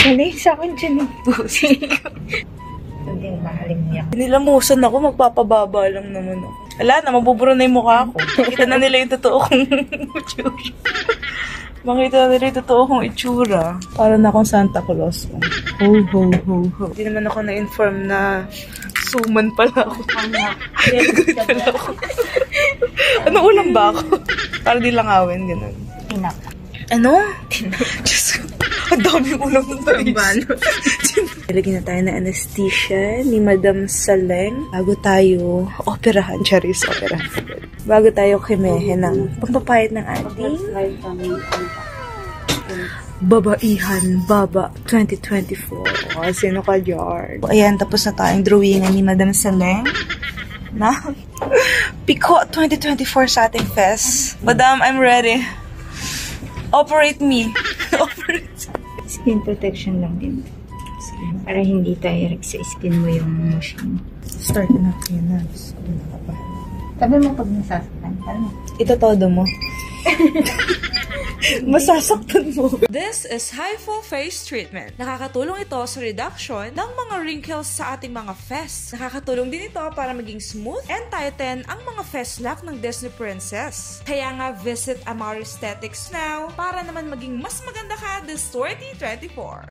Mali sa akin dyan yung pusi. Hindi yung mahaling niya. Nilamusan ako, magpapababa lang naman ako. Wala na, mabubura na yung mukha ko. Makita na nila yung totoo kong itsura. Makita na nila yung totoo kong itsura. Para na akong Santa Claus. Ho, ho, ho, ho. Hindi naman ako na-inform na suman pala ako. Pala ako. Ano ulam ba ako? Para di langawin, gano'n. Tinak. Ano? Diyos ko. Ang daming ulam ng talis. Nilagyan na tayo ng anesthesia ni Madam Saleng. Bago tayo operahan. Charis, operahan. Bago tayo kimehe ng pagpapayat ng ating Babaihan Baba 2024. Oh, sino ka, George? Ayan, tapos na tayong drawingan ni Madam Saleng na Pico 2024 sa ating fest. Madam, I'm ready. Operate me. Operate. Skin protection lang din. Para hindi tayo sa skin mo yung machine. Start na yun na. Sabi mo pag nasasaktan, parang Ito todo mo. Masasaktan mo. This is Hypho Face Treatment. Nakakatulong ito sa reduction ng mga wrinkles sa ating mga fess. Nakakatulong din ito para maging smooth and tighten ang mga fess lock ng Disney Princess. Kaya nga visit Amari Aesthetics now para naman maging mas maganda ka this 2024.